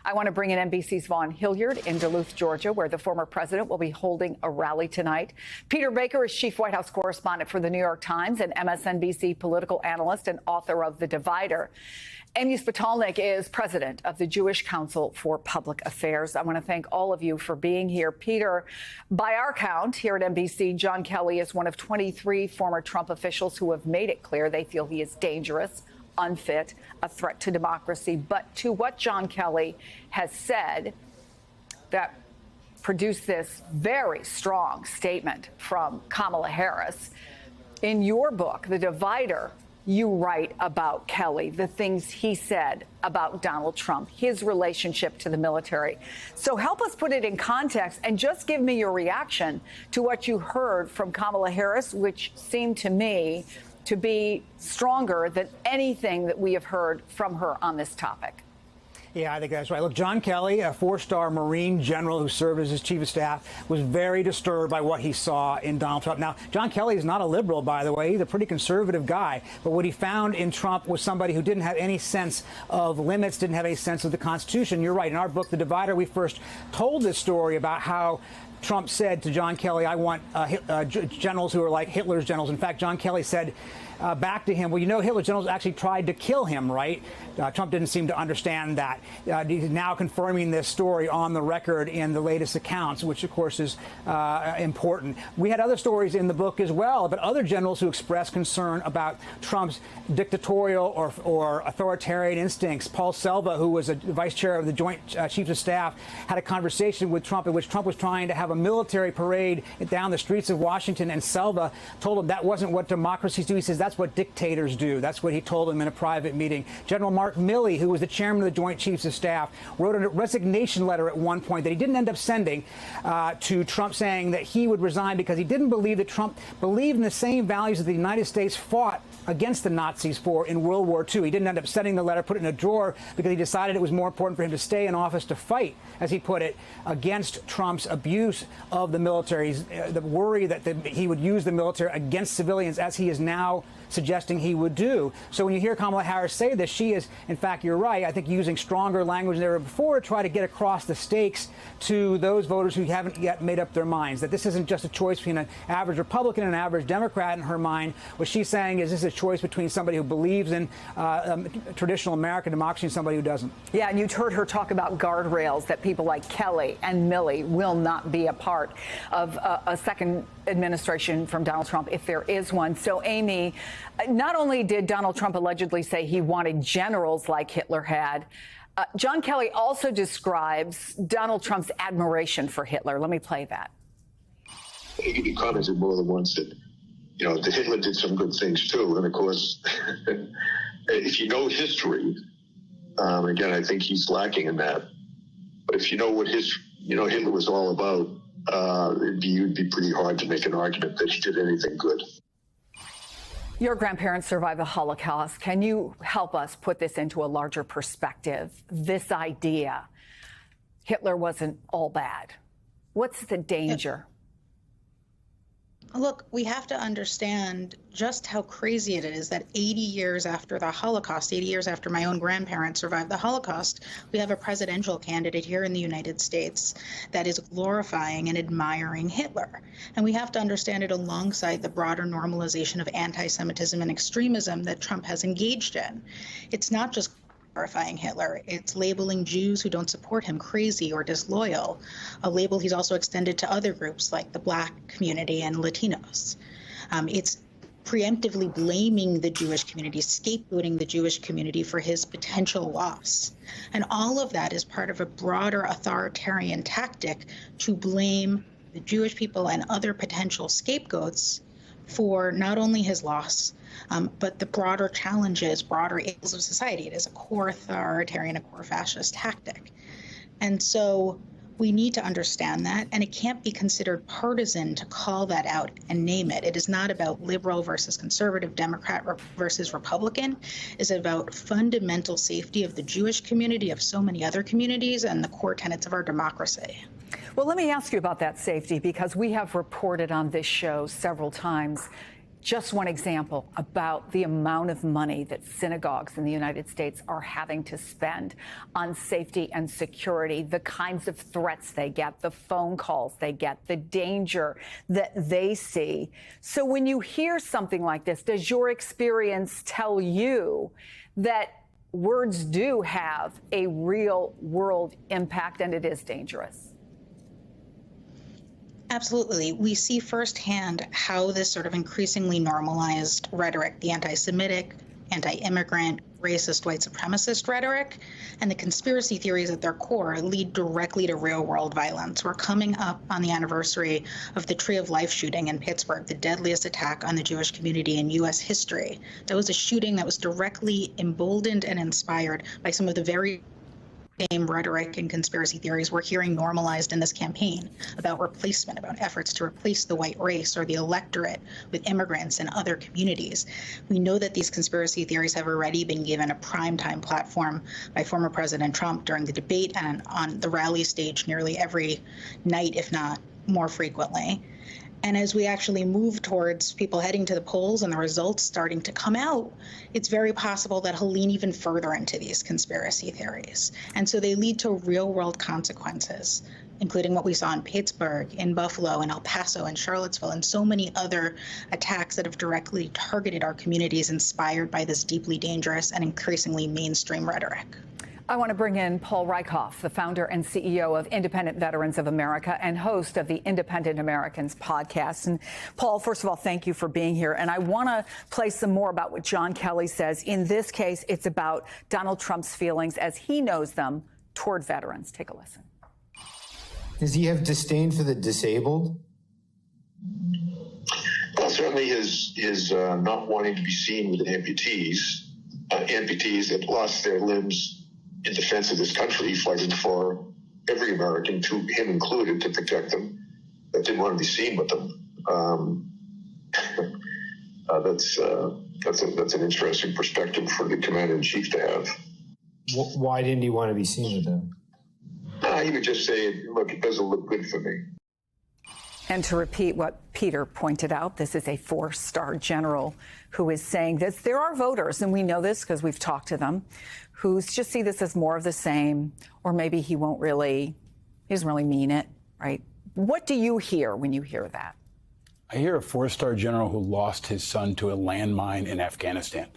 I want to bring in NBC's Vaughn Hilliard in Duluth, Georgia, where the former president will be holding a rally tonight. Peter Baker is chief White House correspondent for the New York Times and MSNBC political analyst and author of The Divider. Amy Spitalnik is president of the Jewish Council for Public Affairs. I want to thank all of you for being here. Peter, by our count here at NBC, John Kelly is one of 23 former Trump officials who have made it clear they feel he is dangerous, unfit, a threat to democracy. But to what John Kelly has said that produced this very strong statement from Kamala Harris, in your book, The Divider, you write about Kelly, the things he said about Donald Trump, his relationship to the military. So help us put it in context and just give me your reaction to what you heard from Kamala Harris, which seemed to me to be stronger than anything that we have heard from her on this topic. Yeah, I think that's right. Look, John Kelly, a four-star Marine general who served as his chief of staff, was very disturbed by what he saw in Donald Trump. Now, John Kelly is not a liberal, by the way. He's a pretty conservative guy. But what he found in Trump was somebody who didn't have any sense of limits, didn't have any sense of the Constitution. You're right. In our book, The Divider, we first told this story about how Trump said to John Kelly, I want generals who are like Hitler's generals. In fact, John Kelly said back to him, well, you know, Hitler's generals actually tried to kill him, right? Trump didn't seem to understand that. He's now confirming this story on the record in the latest accounts, which, of course, is important. We had other stories in the book as well about other generals who expressed concern about Trump's dictatorial or authoritarian instincts. Paul Selva, who was a vice chair of the Joint Chiefs of Staff, had a conversation with Trump in which Trump was trying to have a military parade down the streets of Washington, and Selva told him that wasn't what democracies do. He says that's what dictators do. That's what he told him in a private meeting. General Mark Milley, who was the chairman of the Joint Chiefs of Staff, wrote a resignation letter at one point that he didn't end up sending to Trump, saying that he would resign because he didn't believe that Trump believed in the same values that the United States fought against the Nazis for in World War II. He didn't end up sending the letter, put it in a drawer, because he decided it was more important for him to stay in office to fight, as he put it, against Trump's abuse of the military, the worry that he would use the military against civilians, as he is now suggesting he would do. So when you hear Kamala Harris say this, she is, in fact, you're right, I think using stronger language than ever before to try to get across the stakes to those voters who haven't yet made up their minds, that this isn't just a choice between an average Republican and an average Democrat in her mind. What she's saying is this is a choice between somebody who believes in traditional American democracy and somebody who doesn't. Yeah, and you've heard her talk about guardrails, that people like Kelly and Milley will not be a part of a second administration from Donald Trump if there is one. So, Amy, not only did Donald Trump allegedly say he wanted generals like Hitler had, John Kelly also describes Donald Trump's admiration for Hitler. Let me play that. He commented more than once that, you know, that Hitler did some good things too. And of course, if you know history, again, I think he's lacking in that. But if you know what Hitler was all about, it'd be pretty hard to make an argument that he did anything good. Your grandparents survived the Holocaust. Can you help us put this into a larger perspective? This idea, Hitler wasn't all bad. What's the danger? Look, we have to understand just how crazy it is that 80 years after the Holocaust, 80 years after my own grandparents survived the Holocaust, we have a presidential candidate here in the United States that is glorifying and admiring Hitler. And we have to understand it alongside the broader normalization of anti-Semitism and extremism that Trump has engaged in. It's not just glorifying Hitler, it's labeling Jews who don't support him crazy or disloyal, a label he's also extended to other groups like the Black community and Latinos. It's preemptively blaming the Jewish community, scapegoating the Jewish community for his potential loss. And all of that is part of a broader authoritarian tactic to blame the Jewish people and other potential scapegoats for not only his loss, but the broader challenges, broader ills of society. It is a core authoritarian, a core fascist tactic. And so we need to understand that, and it can't be considered partisan to call that out and name it. It is not about liberal versus conservative, Democrat versus Republican. It's about fundamental safety of the Jewish community, of so many other communities, and the core tenets of our democracy. Well, let me ask you about that safety, because we have reported on this show several times just one example about the amount of money that synagogues in the United States are having to spend on safety and security, the kinds of threats they get, the phone calls they get, the danger that they see. So when you hear something like this, does your experience tell you that words do have a real world impact and it is dangerous? Absolutely. We see firsthand how this sort of increasingly normalized rhetoric, the anti-Semitic, anti-immigrant, racist, white supremacist rhetoric, and the conspiracy theories at their core lead directly to real-world violence. We're coming up on the anniversary of the Tree of Life shooting in Pittsburgh, the deadliest attack on the Jewish community in U.S. history. That was a shooting that was directly emboldened and inspired by some of the very same rhetoric and conspiracy theories we're hearing normalized in this campaign about replacement, about efforts to replace the white race or the electorate with immigrants and other communities. We know that these conspiracy theories have already been given a primetime platform by former President Trump during the debate and on the rally stage nearly every night, if not more frequently. And as we actually move towards people heading to the polls and the results starting to come out, it's very possible that he'll lean even further into these conspiracy theories. And so they lead to real-world consequences, including what we saw in Pittsburgh, in Buffalo, in El Paso, and Charlottesville, and so many other attacks that have directly targeted our communities inspired by this deeply dangerous and increasingly mainstream rhetoric. I want to bring in Paul Rieckhoff, the founder and CEO of Independent Veterans of America and host of the Independent Americans podcast. And Paul, first of all, thank you for being here. And I want to play some more about what John Kelly says. In this case, it's about Donald Trump's feelings as he knows them toward veterans. Take a listen. Does he have disdain for the disabled? Well, certainly his not wanting to be seen with amputees that lost their limbs in defense of this country, fighting for every American, to him included, to protect them, that didn't want to be seen with them. That's an interesting perspective for the commander-in-chief to have. Why didn't he want to be seen with them? He would just say, look, it doesn't look good for me. And to repeat what Peter pointed out, this is a four-star general who is saying this. There are voters, and we know this because we've talked to them, who just see this as more of the same, or maybe he doesn't really mean it, right? What do you hear when you hear that? I hear a four-star general who lost his son to a landmine in Afghanistan.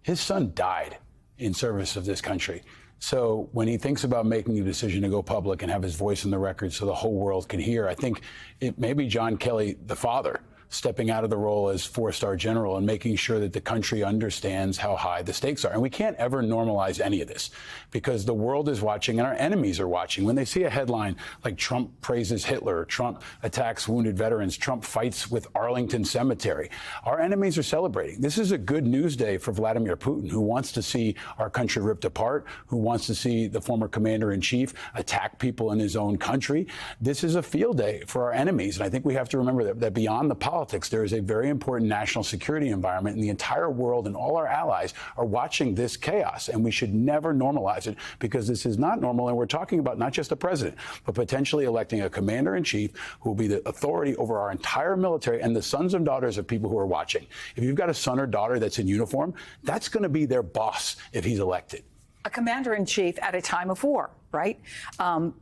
His son died in service of this country. So when he thinks about making a decision to go public and have his voice in the record so the whole world can hear, I think it may be John Kelly, the father, stepping out of the role as four-star general and making sure that the country understands how high the stakes are. And we can't ever normalize any of this because the world is watching and our enemies are watching. When they see a headline like Trump praises Hitler, Trump attacks wounded veterans, Trump fights with Arlington Cemetery, our enemies are celebrating. This is a good news day for Vladimir Putin, who wants to see our country ripped apart, who wants to see the former commander-in-chief attack people in his own country. This is a field day for our enemies. And I think we have to remember that beyond the politics, there is a very important national security environment, and the entire world and all our allies are watching this chaos, and we should never normalize it because this is not normal. And we're talking about not just a president, but potentially electing a commander-in-chief who will be the authority over our entire military and the sons and daughters of people who are watching. If you've got a son or daughter that's in uniform, that's going to be their boss if he's elected. A commander-in-chief at a time of war, right?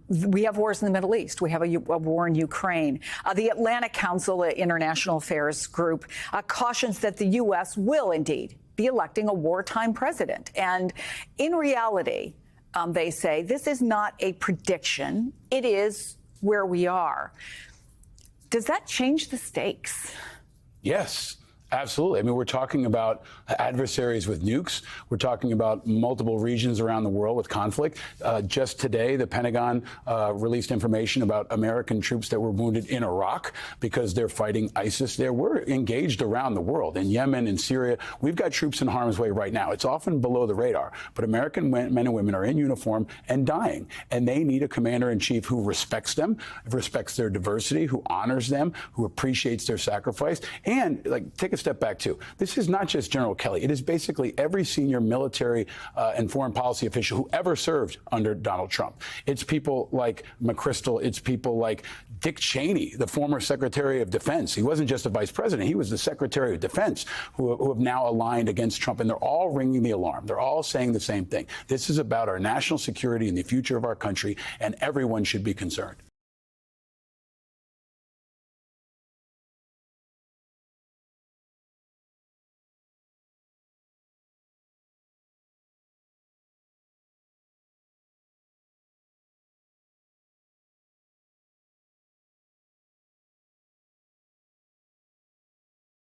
We have wars in the Middle East. We have a war in Ukraine. The Atlantic Council International Affairs Group cautions that the U.S. will indeed be electing a wartime president. And in reality, they say this is not a prediction. It is where we are. Does that change the stakes? Yes. Absolutely. I mean, we're talking about adversaries with nukes. We're talking about multiple regions around the world with conflict. Just today, the Pentagon released information about American troops that were wounded in Iraq because they're fighting ISIS there. We're engaged around the world in Yemen, in Syria. We've got troops in harm's way right now. It's often below the radar, but American men and women are in uniform and dying, and they need a commander-in-chief who respects them, respects their diversity, who honors them, who appreciates their sacrifice. And, like, take a step back, too. This is not just General Kelly. It is basically every senior military and foreign policy official who ever served under Donald Trump. It's people like McChrystal. It's people like Dick Cheney, the former Secretary of Defense. He wasn't just a vice president. He was the Secretary of Defense who have now aligned against Trump. And they're all ringing the alarm. They're all saying the same thing. This is about our national security and the future of our country, and everyone should be concerned.